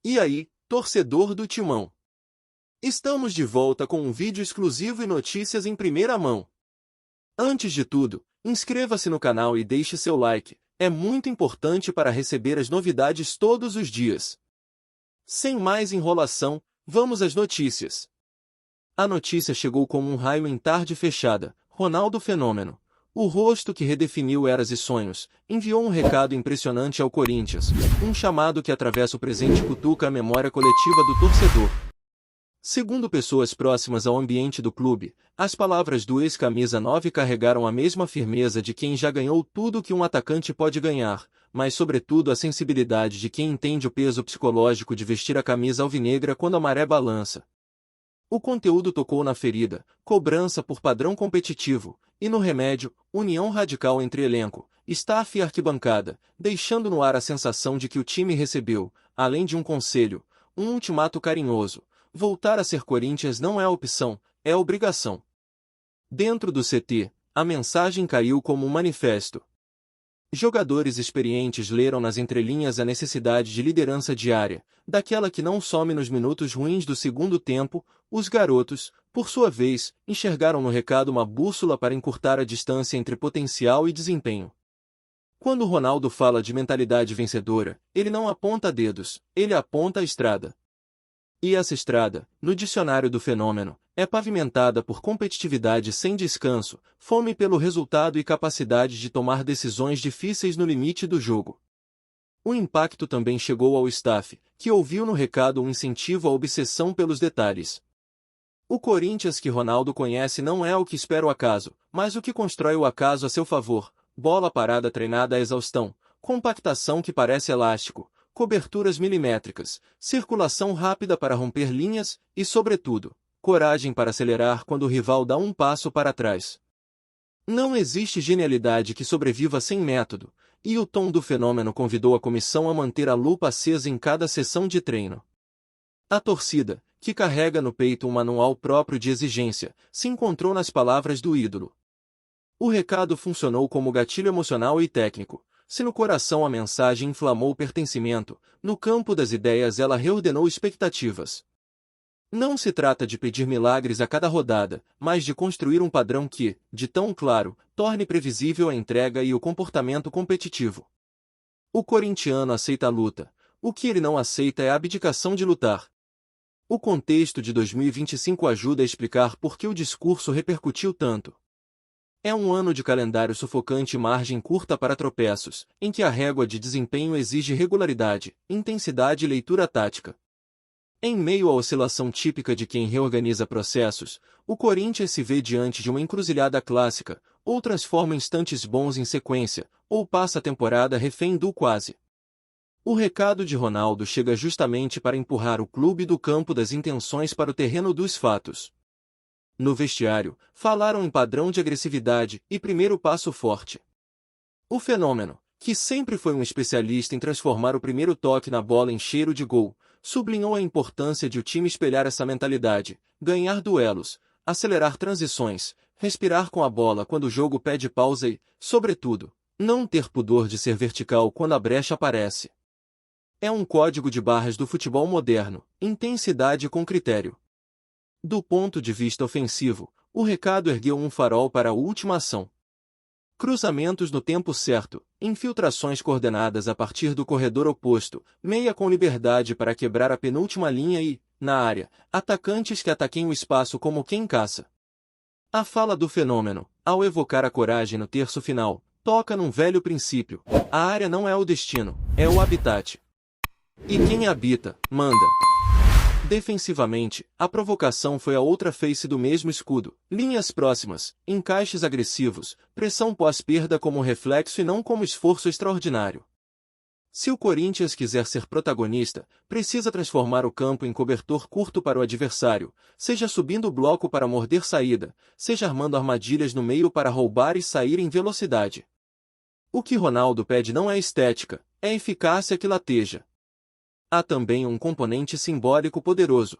E aí, torcedor do Timão? Estamos de volta com um vídeo exclusivo e notícias em primeira mão. Antes de tudo, inscreva-se no canal e deixe seu like, é muito importante para receber as novidades todos os dias. Sem mais enrolação, vamos às notícias. A notícia chegou como um raio em tarde fechada. Ronaldo Fenômeno, o rosto que redefiniu eras e sonhos, enviou um recado impressionante ao Corinthians, um chamado que atravessa o presente e cutuca a memória coletiva do torcedor. Segundo pessoas próximas ao ambiente do clube, as palavras do ex-camisa 9 carregaram a mesma firmeza de quem já ganhou tudo que um atacante pode ganhar, mas sobretudo a sensibilidade de quem entende o peso psicológico de vestir a camisa alvinegra quando a maré balança. O conteúdo tocou na ferida, cobrança por padrão competitivo, e no remédio, união radical entre elenco, staff e arquibancada, deixando no ar a sensação de que o time recebeu, além de um conselho, um ultimato carinhoso: voltar a ser Corinthians não é opção, é obrigação. Dentro do CT, a mensagem caiu como um manifesto. Jogadores experientes leram nas entrelinhas a necessidade de liderança diária, daquela que não some nos minutos ruins do segundo tempo. Os garotos, por sua vez, enxergaram no recado uma bússola para encurtar a distância entre potencial e desempenho. Quando Ronaldo fala de mentalidade vencedora, ele não aponta dedos, ele aponta a estrada. E essa estrada, no dicionário do Fenômeno, é pavimentada por competitividade sem descanso, fome pelo resultado e capacidade de tomar decisões difíceis no limite do jogo. O impacto também chegou ao staff, que ouviu no recado um incentivo à obsessão pelos detalhes. O Corinthians que Ronaldo conhece não é o que espera o acaso, mas o que constrói o acaso a seu favor: bola parada treinada à exaustão, compactação que parece elástico, coberturas milimétricas, circulação rápida para romper linhas e, sobretudo, coragem para acelerar quando o rival dá um passo para trás. Não existe genialidade que sobreviva sem método, e o tom do Fenômeno convidou a comissão a manter a lupa acesa em cada sessão de treino. A torcida, que carrega no peito um manual próprio de exigência, se encontrou nas palavras do ídolo. O recado funcionou como gatilho emocional e técnico. Se no coração a mensagem inflamou o pertencimento, no campo das ideias ela reordenou expectativas. Não se trata de pedir milagres a cada rodada, mas de construir um padrão que, de tão claro, torne previsível a entrega e o comportamento competitivo. O corintiano aceita a luta. O que ele não aceita é a abdicação de lutar. O contexto de 2025 ajuda a explicar por que o discurso repercutiu tanto. É um ano de calendário sufocante e margem curta para tropeços, em que a régua de desempenho exige regularidade, intensidade e leitura tática. Em meio à oscilação típica de quem reorganiza processos, o Corinthians se vê diante de uma encruzilhada clássica: ou transforma instantes bons em sequência, ou passa a temporada refém do quase. O recado de Ronaldo chega justamente para empurrar o clube do campo das intenções para o terreno dos fatos. No vestiário, falaram em padrão de agressividade e primeiro passo forte. O Fenômeno, que sempre foi um especialista em transformar o primeiro toque na bola em cheiro de gol, sublinhou a importância de o time espelhar essa mentalidade: ganhar duelos, acelerar transições, respirar com a bola quando o jogo pede pausa e, sobretudo, não ter pudor de ser vertical quando a brecha aparece. É um código de barras do futebol moderno: intensidade com critério. Do ponto de vista ofensivo, o recado ergueu um farol para a última ação. Cruzamentos no tempo certo, infiltrações coordenadas a partir do corredor oposto, meia com liberdade para quebrar a penúltima linha e, na área, atacantes que ataquem o espaço como quem caça. A fala do Fenômeno, ao evocar a coragem no terço final, toca num velho princípio: a área não é o destino, é o habitat. E quem habita, manda. Defensivamente, a provocação foi a outra face do mesmo escudo: linhas próximas, encaixes agressivos, pressão pós-perda como reflexo e não como esforço extraordinário. Se o Corinthians quiser ser protagonista, precisa transformar o campo em cobertor curto para o adversário, seja subindo o bloco para morder saída, seja armando armadilhas no meio para roubar e sair em velocidade. O que Ronaldo pede não é estética, é eficácia que lateja. Há também um componente simbólico poderoso.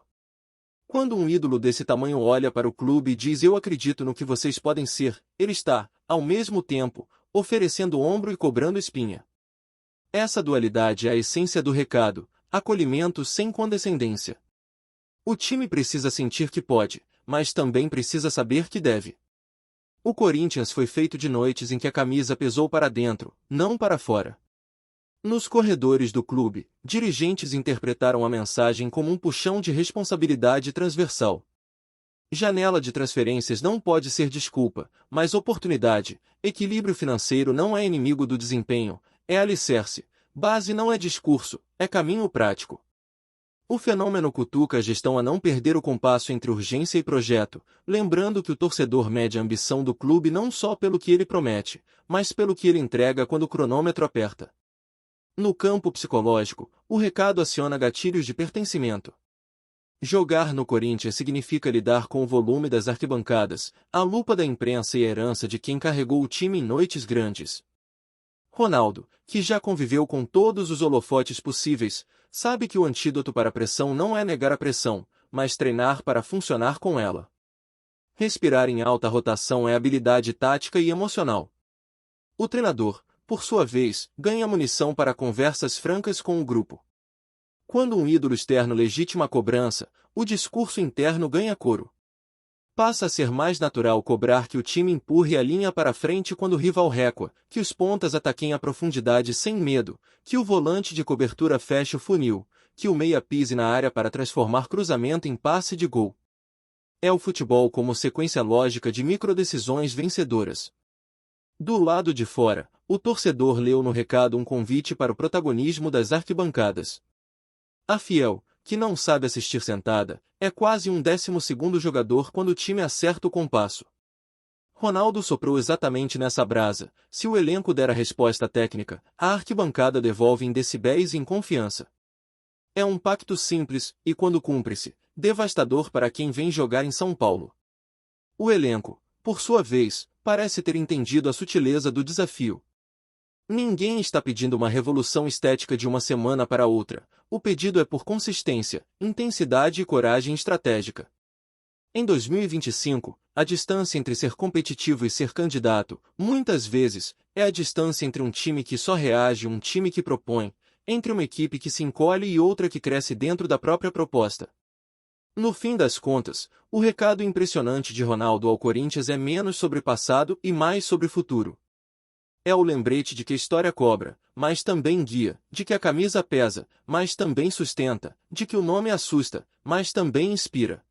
Quando um ídolo desse tamanho olha para o clube e diz: "Eu acredito no que vocês podem ser", ele está, ao mesmo tempo, oferecendo ombro e cobrando espinha. Essa dualidade é a essência do recado: acolhimento sem condescendência. O time precisa sentir que pode, mas também precisa saber que deve. O Corinthians foi feito de noites em que a camisa pesou para dentro, não para fora. Nos corredores do clube, dirigentes interpretaram a mensagem como um puxão de responsabilidade transversal. Janela de transferências não pode ser desculpa, mas oportunidade. Equilíbrio financeiro não é inimigo do desempenho, é alicerce. Base não é discurso, é caminho prático. O fenômeno cutuca a gestão a não perder o compasso entre urgência e projeto, lembrando que o torcedor mede a ambição do clube não só pelo que ele promete, mas pelo que ele entrega quando o cronômetro aperta. No campo psicológico, o recado aciona gatilhos de pertencimento. Jogar no Corinthians significa lidar com o volume das arquibancadas, a lupa da imprensa e a herança de quem carregou o time em noites grandes. Ronaldo, que já conviveu com todos os holofotes possíveis, sabe que o antídoto para a pressão não é negar a pressão, mas treinar para funcionar com ela. Respirar em alta rotação é habilidade tática e emocional. O treinador, por sua vez, ganha munição para conversas francas com o grupo. Quando um ídolo externo legitima a cobrança, o discurso interno ganha coro. Passa a ser mais natural cobrar que o time empurre a linha para frente quando o rival recua, que os pontas ataquem a profundidade sem medo, que o volante de cobertura feche o funil, que o meia pise na área para transformar cruzamento em passe de gol. É o futebol como sequência lógica de microdecisões vencedoras. Do lado de fora, o torcedor leu no recado um convite para o protagonismo das arquibancadas. A fiel, que não sabe assistir sentada, é quase um 12º jogador quando o time acerta o compasso. Ronaldo soprou exatamente nessa brasa. Se o elenco der a resposta técnica, a arquibancada devolve em decibéis e em confiança. É um pacto simples, e quando cumpre-se, devastador para quem vem jogar em São Paulo. O elenco, por sua vez, parece ter entendido a sutileza do desafio. Ninguém está pedindo uma revolução estética de uma semana para outra. O pedido é por consistência, intensidade e coragem estratégica. Em 2025, a distância entre ser competitivo e ser candidato, muitas vezes, é a distância entre um time que só reage e um time que propõe, entre uma equipe que se encolhe e outra que cresce dentro da própria proposta. No fim das contas, o recado impressionante de Ronaldo ao Corinthians é menos sobre passado e mais sobre futuro. É o lembrete de que a história cobra, mas também guia, de que a camisa pesa, mas também sustenta, de que o nome assusta, mas também inspira.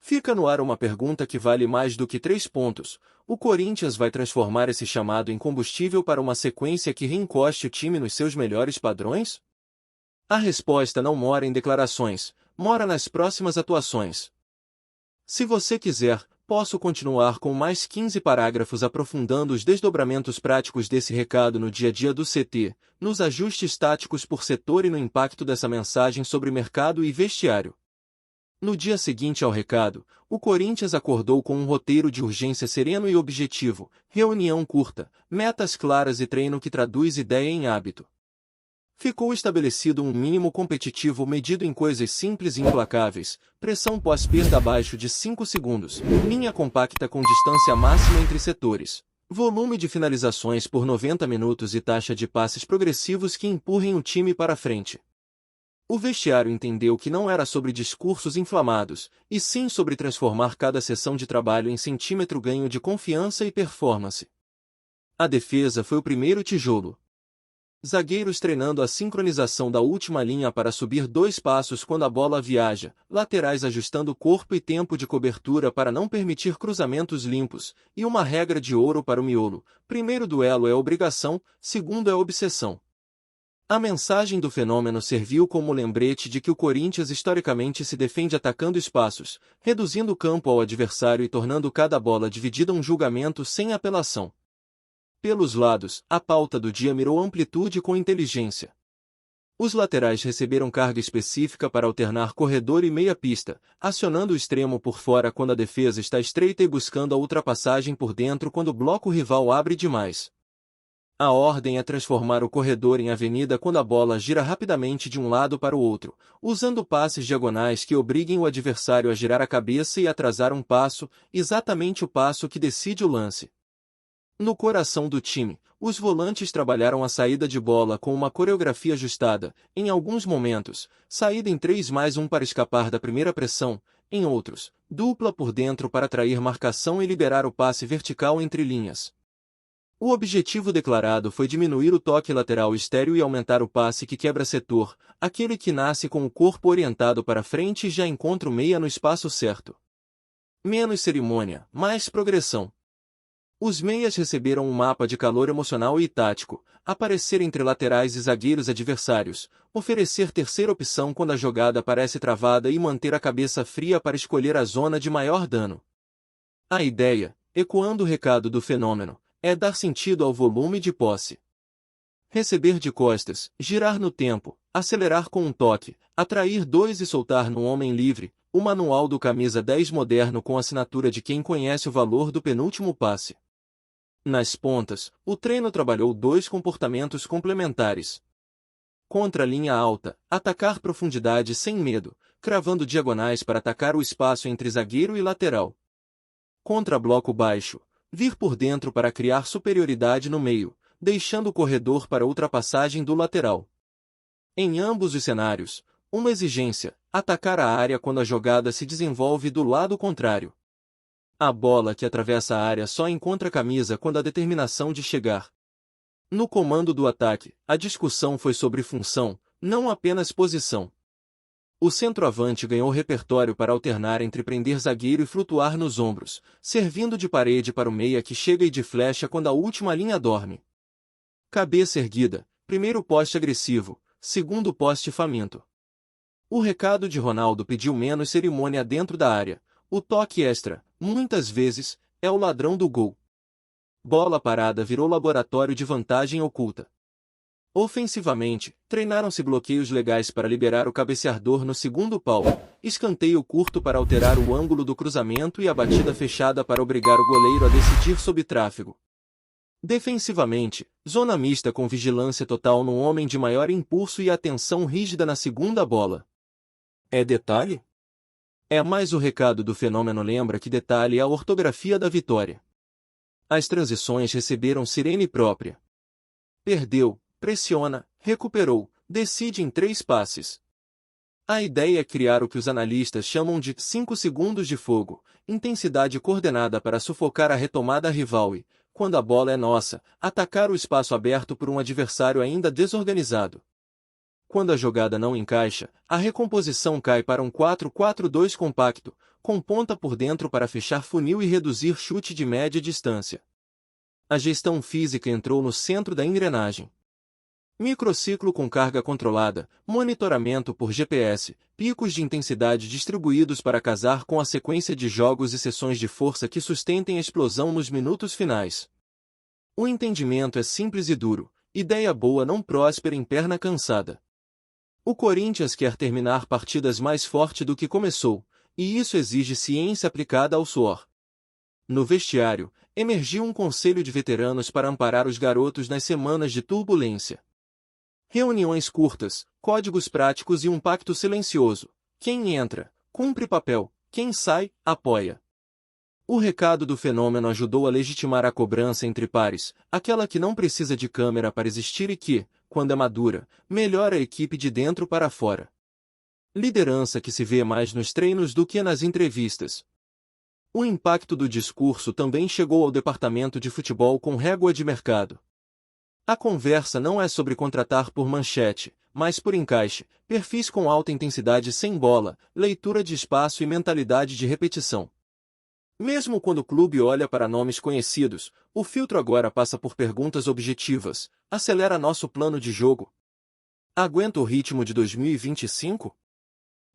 Fica no ar uma pergunta que vale mais do que 3 pontos. O Corinthians vai transformar esse chamado em combustível para uma sequência que reencoste o time nos seus melhores padrões? A resposta não mora em declarações, mora nas próximas atuações. Se você quiser, posso continuar com mais 15 parágrafos aprofundando os desdobramentos práticos desse recado no dia a dia do CT, nos ajustes táticos por setor e no impacto dessa mensagem sobre mercado e vestiário. No dia seguinte ao recado, o Corinthians acordou com um roteiro de urgência sereno e objetivo, reunião curta, metas claras e treino que traduz ideia em hábito. Ficou estabelecido um mínimo competitivo medido em coisas simples e implacáveis, pressão pós-perda abaixo de 5 segundos, linha compacta com distância máxima entre setores, volume de finalizações por 90 minutos e taxa de passes progressivos que empurrem o time para frente. O vestiário entendeu que não era sobre discursos inflamados, e sim sobre transformar cada sessão de trabalho em centímetro ganho de confiança e performance. A defesa foi o primeiro tijolo. Zagueiros treinando a sincronização da última linha para subir 2 passos quando a bola viaja, laterais ajustando corpo e tempo de cobertura para não permitir cruzamentos limpos, e uma regra de ouro para o miolo: primeiro duelo é obrigação, segundo é obsessão. A mensagem do fenômeno serviu como lembrete de que o Corinthians historicamente se defende atacando espaços, reduzindo o campo ao adversário e tornando cada bola dividida um julgamento sem apelação. Pelos lados, a pauta do dia mirou amplitude com inteligência. Os laterais receberam carga específica para alternar corredor e meia-pista, acionando o extremo por fora quando a defesa está estreita e buscando a ultrapassagem por dentro quando o bloco rival abre demais. A ordem é transformar o corredor em avenida quando a bola gira rapidamente de um lado para o outro, usando passes diagonais que obriguem o adversário a girar a cabeça e atrasar um passo, exatamente o passo que decide o lance. No coração do time, os volantes trabalharam a saída de bola com uma coreografia ajustada, em alguns momentos, saída em 3+1 para escapar da primeira pressão, em outros, dupla por dentro para atrair marcação e liberar o passe vertical entre linhas. O objetivo declarado foi diminuir o toque lateral estéril e aumentar o passe que quebra setor, aquele que nasce com o corpo orientado para frente e já encontra o meia no espaço certo. Menos cerimônia, mais progressão. Os meias receberam um mapa de calor emocional e tático, aparecer entre laterais e zagueiros adversários, oferecer terceira opção quando a jogada parece travada e manter a cabeça fria para escolher a zona de maior dano. A ideia, ecoando o recado do fenômeno, é dar sentido ao volume de posse. Receber de costas, girar no tempo, acelerar com um toque, atrair dois e soltar no homem livre, o manual do camisa 10 moderno com assinatura de quem conhece o valor do penúltimo passe. Nas pontas, o treino trabalhou dois comportamentos complementares. Contra a linha alta, atacar profundidade sem medo, cravando diagonais para atacar o espaço entre zagueiro e lateral. Contra bloco baixo, vir por dentro para criar superioridade no meio, deixando o corredor para ultrapassagem do lateral. Em ambos os cenários, uma exigência, atacar a área quando a jogada se desenvolve do lado contrário. A bola que atravessa a área só encontra camisa quando a determinação de chegar. No comando do ataque, a discussão foi sobre função, não apenas posição. O centroavante ganhou repertório para alternar entre prender zagueiro e flutuar nos ombros, servindo de parede para o meia que chega e de flecha quando a última linha dorme. Cabeça erguida, primeiro poste agressivo, segundo poste faminto. O recado de Ronaldo pediu menos cerimônia dentro da área. O toque extra, muitas vezes, é o ladrão do gol. Bola parada virou laboratório de vantagem oculta. Ofensivamente, treinaram-se bloqueios legais para liberar o cabeceador no segundo pau, escanteio curto para alterar o ângulo do cruzamento e a batida fechada para obrigar o goleiro a decidir sob tráfego. Defensivamente, zona mista com vigilância total no homem de maior impulso e atenção rígida na segunda bola. É detalhe? É mais o recado do fenômeno lembra que detalhe é a ortografia da vitória. As transições receberam sirene própria. Perdeu, pressiona, recuperou, decide em 3 passes. A ideia é criar o que os analistas chamam de 5 segundos de fogo, intensidade coordenada para sufocar a retomada rival e, quando a bola é nossa, atacar o espaço aberto por um adversário ainda desorganizado. Quando a jogada não encaixa, a recomposição cai para um 4-4-2 compacto, com ponta por dentro para fechar funil e reduzir chute de média distância. A gestão física entrou no centro da engrenagem. Microciclo com carga controlada, monitoramento por GPS, picos de intensidade distribuídos para casar com a sequência de jogos e sessões de força que sustentem a explosão nos minutos finais. O entendimento é simples e duro, ideia boa não próspera em perna cansada. O Corinthians quer terminar partidas mais forte do que começou, e isso exige ciência aplicada ao suor. No vestiário, emergiu um conselho de veteranos para amparar os garotos nas semanas de turbulência. Reuniões curtas, códigos práticos e um pacto silencioso. Quem entra, cumpre papel, quem sai, apoia. O recado do fenômeno ajudou a legitimar a cobrança entre pares, aquela que não precisa de câmera para existir e que, quando é madura, melhora a equipe de dentro para fora. Liderança que se vê mais nos treinos do que nas entrevistas. O impacto do discurso também chegou ao departamento de futebol com régua de mercado. A conversa não é sobre contratar por manchete, mas por encaixe, perfis com alta intensidade sem bola, leitura de espaço e mentalidade de repetição. Mesmo quando o clube olha para nomes conhecidos, o filtro agora passa por perguntas objetivas. Acelera nosso plano de jogo? Aguenta o ritmo de 2025?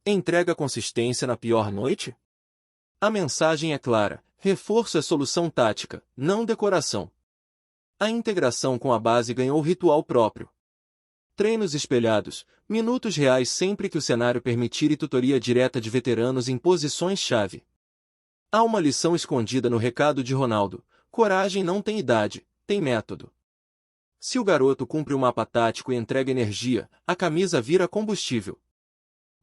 Entrega consistência na pior noite? A mensagem é clara: reforço é solução tática, não decoração. A integração com a base ganhou ritual próprio. Treinos espelhados, minutos reais sempre que o cenário permitir e tutoria direta de veteranos em posições-chave. Há uma lição escondida no recado de Ronaldo: coragem não tem idade, tem método. Se o garoto cumpre o mapa tático e entrega energia, a camisa vira combustível.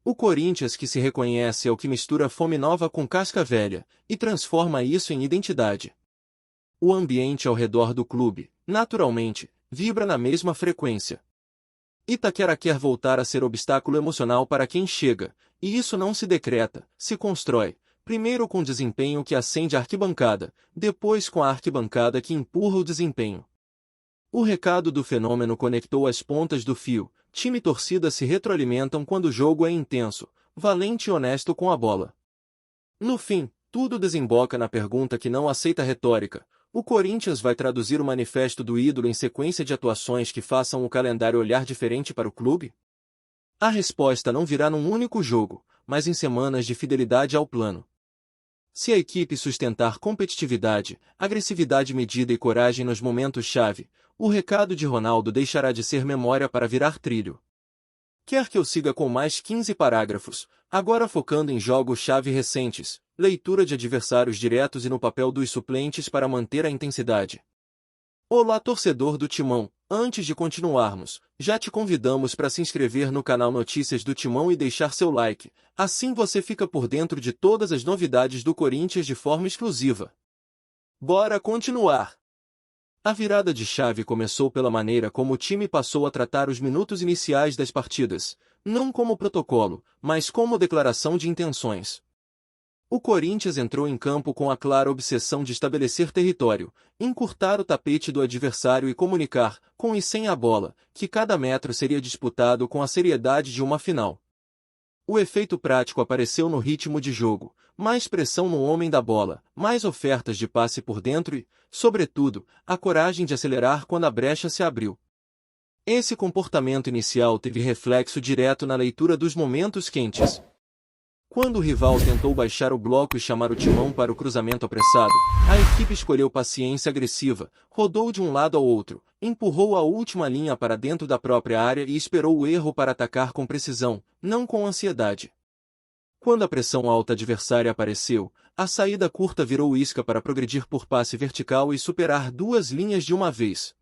O Corinthians que se reconhece é o que mistura fome nova com casca velha, e transforma isso em identidade. O ambiente ao redor do clube, naturalmente, vibra na mesma frequência. Itaquera quer voltar a ser obstáculo emocional para quem chega, e isso não se decreta, se constrói, primeiro com desempenho que acende a arquibancada, depois com a arquibancada que empurra o desempenho. O recado do fenômeno conectou as pontas do fio, time e torcida se retroalimentam quando o jogo é intenso, valente e honesto com a bola. No fim, tudo desemboca na pergunta que não aceita retórica: o Corinthians vai traduzir o manifesto do ídolo em sequência de atuações que façam o calendário olhar diferente para o clube? A resposta não virá num único jogo, mas em semanas de fidelidade ao plano. Se a equipe sustentar competitividade, agressividade medida e coragem nos momentos-chave, o recado de Ronaldo deixará de ser memória para virar trilho. Quer que eu siga com mais 15 parágrafos, agora focando em jogos-chave recentes, leitura de adversários diretos e no papel dos suplentes para manter a intensidade. Olá, torcedor do Timão! Antes de continuarmos, já te convidamos para se inscrever no canal Notícias do Timão e deixar seu like, assim você fica por dentro de todas as novidades do Corinthians de forma exclusiva. Bora continuar! A virada de chave começou pela maneira como o time passou a tratar os minutos iniciais das partidas, não como protocolo, mas como declaração de intenções. O Corinthians entrou em campo com a clara obsessão de estabelecer território, encurtar o tapete do adversário e comunicar, com e sem a bola, que cada metro seria disputado com a seriedade de uma final. O efeito prático apareceu no ritmo de jogo, mais pressão no homem da bola, mais ofertas de passe por dentro e, sobretudo, a coragem de acelerar quando a brecha se abriu. Esse comportamento inicial teve reflexo direto na leitura dos momentos quentes. Quando o rival tentou baixar o bloco e chamar o Timão para o cruzamento apressado, a equipe escolheu paciência agressiva, rodou de um lado ao outro, empurrou a última linha para dentro da própria área e esperou o erro para atacar com precisão, não com ansiedade. Quando a pressão alta adversária apareceu, a saída curta virou isca para progredir por passe vertical e superar duas linhas de uma vez.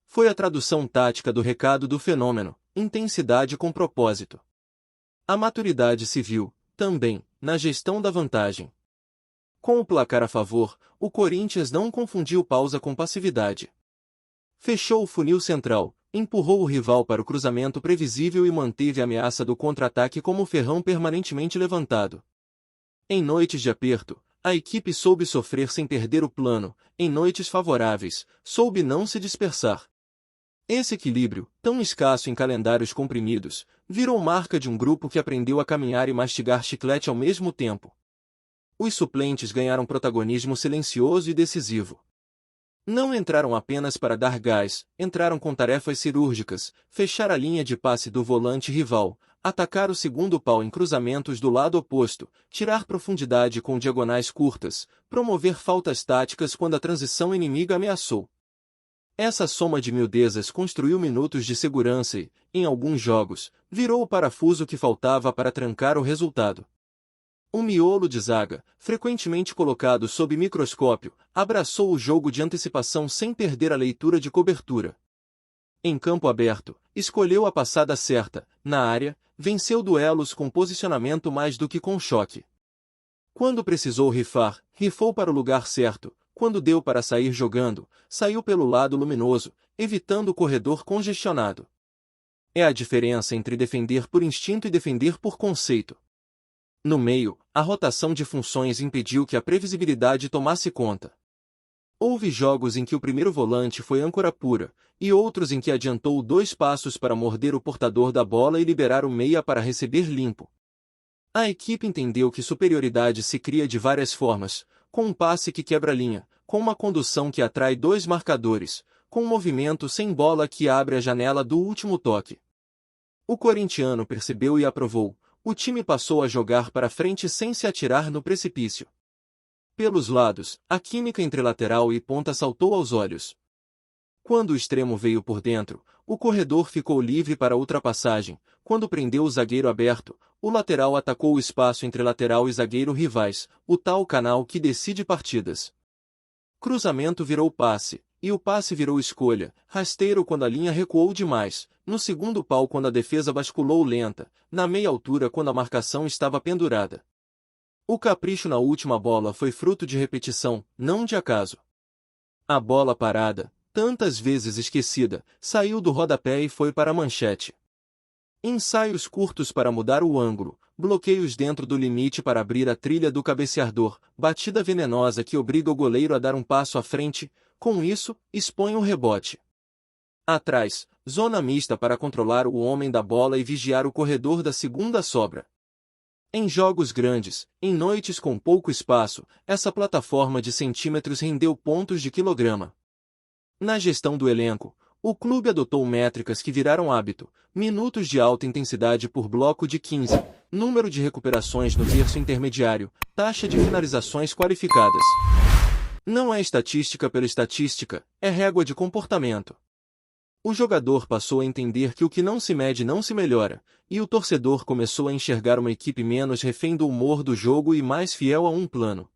Foi a tradução tática do recado do fenômeno: intensidade com propósito. A maturidade se viu, também, na gestão da vantagem. Com o placar a favor, o Corinthians não confundiu pausa com passividade. Fechou o funil central, empurrou o rival para o cruzamento previsível e manteve a ameaça do contra-ataque como ferrão permanentemente levantado. Em noites de aperto, a equipe soube sofrer sem perder o plano, em noites favoráveis, soube não se dispersar. Esse equilíbrio, tão escasso em calendários comprimidos, virou marca de um grupo que aprendeu a caminhar e mastigar chiclete ao mesmo tempo. Os suplentes ganharam protagonismo silencioso e decisivo. Não entraram apenas para dar gás, entraram com tarefas cirúrgicas: fechar a linha de passe do volante rival, atacar o segundo pau em cruzamentos do lado oposto, tirar profundidade com diagonais curtas, promover faltas táticas quando a transição inimiga ameaçou. Essa soma de miudezas construiu minutos de segurança e, em alguns jogos, virou o parafuso que faltava para trancar o resultado. Um miolo de zaga, frequentemente colocado sob microscópio, abraçou o jogo de antecipação sem perder a leitura de cobertura. Em campo aberto, escolheu a passada certa, na área, venceu duelos com posicionamento mais do que com choque. Quando precisou rifar, rifou para o lugar certo. Quando deu para sair jogando, saiu pelo lado luminoso, evitando o corredor congestionado. É a diferença entre defender por instinto e defender por conceito. No meio, a rotação de funções impediu que a previsibilidade tomasse conta. Houve jogos em que o primeiro volante foi âncora pura, e outros em que adiantou 2 passos para morder o portador da bola e liberar o meia para receber limpo. A equipe entendeu que superioridade se cria de várias formas: com um passe que quebra a linha, com uma condução que atrai 2 marcadores, com um movimento sem bola que abre a janela do último toque. O corintiano percebeu e aprovou. O time passou a jogar para frente sem se atirar no precipício. Pelos lados, a química entre lateral e ponta saltou aos olhos. Quando o extremo veio por dentro, o corredor ficou livre para ultrapassagem. Quando prendeu o zagueiro aberto, o lateral atacou o espaço entre lateral e zagueiro rivais, o tal canal que decide partidas. Cruzamento virou passe, e o passe virou escolha: rasteiro quando a linha recuou demais, no segundo pau quando a defesa basculou lenta, na meia altura quando a marcação estava pendurada. O capricho na última bola foi fruto de repetição, não de acaso. A bola parada, tantas vezes esquecida, saiu do rodapé e foi para a manchete. Ensaios curtos para mudar o ângulo, bloqueios dentro do limite para abrir a trilha do cabeceador, batida venenosa que obriga o goleiro a dar um passo à frente, com isso, expõe o rebote. Atrás, zona mista para controlar o homem da bola e vigiar o corredor da segunda sobra. Em jogos grandes, em noites com pouco espaço, essa plataforma de centímetros rendeu pontos de quilograma. Na gestão do elenco, o clube adotou métricas que viraram hábito: minutos de alta intensidade por bloco de 15, número de recuperações no terço intermediário, taxa de finalizações qualificadas. Não é estatística pela estatística, é régua de comportamento. O jogador passou a entender que o que não se mede não se melhora, e o torcedor começou a enxergar uma equipe menos refém do humor do jogo e mais fiel a um plano.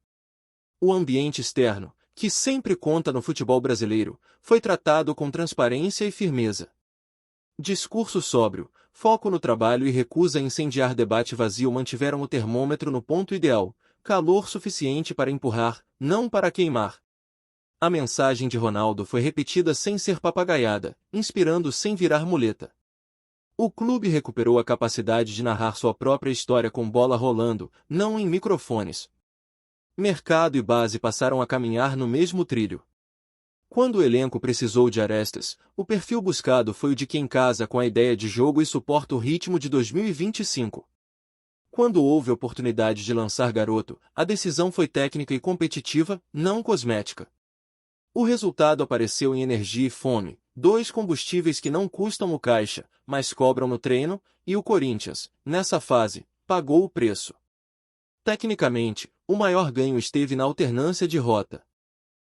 O ambiente externo, que sempre conta no futebol brasileiro, foi tratado com transparência e firmeza. Discurso sóbrio, foco no trabalho e recusa a incendiar debate vazio mantiveram o termômetro no ponto ideal, calor suficiente para empurrar, não para queimar. A mensagem de Ronaldo foi repetida sem ser papagaiada, inspirando sem virar muleta. O clube recuperou a capacidade de narrar sua própria história com bola rolando, não em microfones. Mercado e base passaram a caminhar no mesmo trilho. Quando o elenco precisou de arestas, o perfil buscado foi o de quem casa com a ideia de jogo e suporta o ritmo de 2025. Quando houve oportunidade de lançar garoto, a decisão foi técnica e competitiva, não cosmética. O resultado apareceu em energia e fome, dois combustíveis que não custam no caixa, mas cobram no treino, e o Corinthians, nessa fase, pagou o preço. Tecnicamente, o maior ganho esteve na alternância de rota.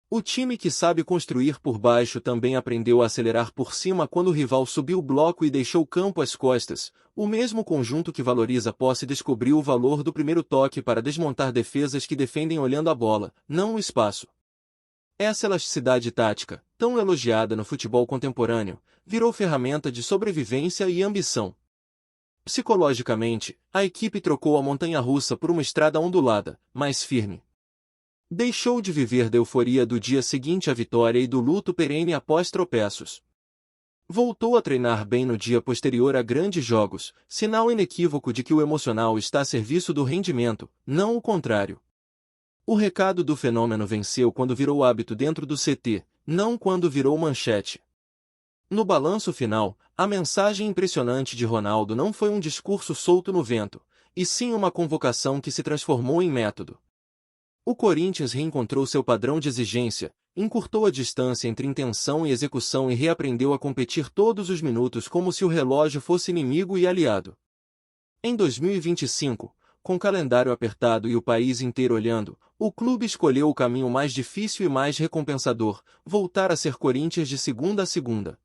O time que sabe construir por baixo também aprendeu a acelerar por cima quando o rival subiu o bloco e deixou o campo às costas. O mesmo conjunto que valoriza a posse descobriu o valor do primeiro toque para desmontar defesas que defendem olhando a bola, não o espaço. Essa elasticidade tática, tão elogiada no futebol contemporâneo, virou ferramenta de sobrevivência e ambição. Psicologicamente, a equipe trocou a montanha-russa por uma estrada ondulada, mais firme. Deixou de viver da euforia do dia seguinte à vitória e do luto perene após tropeços. Voltou a treinar bem no dia posterior a grandes jogos, sinal inequívoco de que o emocional está a serviço do rendimento, não o contrário. O recado do fenômeno venceu quando virou hábito dentro do CT, não quando virou manchete. No balanço final, a mensagem impressionante de Ronaldo não foi um discurso solto no vento, e sim uma convocação que se transformou em método. O Corinthians reencontrou seu padrão de exigência, encurtou a distância entre intenção e execução e reaprendeu a competir todos os minutos como se o relógio fosse inimigo e aliado. Em 2025, com calendário apertado e o país inteiro olhando, o clube escolheu o caminho mais difícil e mais recompensador, voltar a ser Corinthians de segunda a segunda.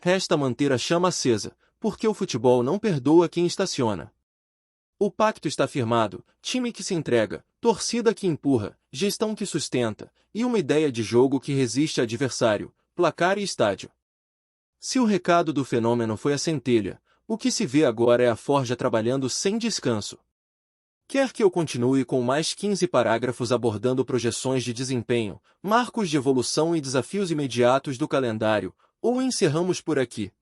Resta manter a chama acesa, porque o futebol não perdoa quem estaciona. O pacto está firmado, time que se entrega, torcida que empurra, gestão que sustenta, e uma ideia de jogo que resiste a adversário, placar e estádio. Se o recado do fenômeno foi a centelha, o que se vê agora é a forja trabalhando sem descanso. Quer que eu continue com mais 15 parágrafos abordando projeções de desempenho, marcos de evolução e desafios imediatos do calendário, ou encerramos por aqui?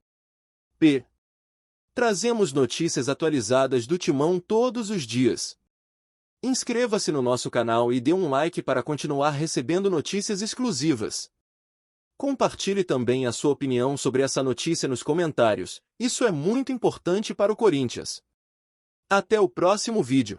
P. Trazemos notícias atualizadas do Timão todos os dias. Inscreva-se no nosso canal e dê um like para continuar recebendo notícias exclusivas. Compartilhe também a sua opinião sobre essa notícia nos comentários, isso é muito importante para o Corinthians. Até o próximo vídeo.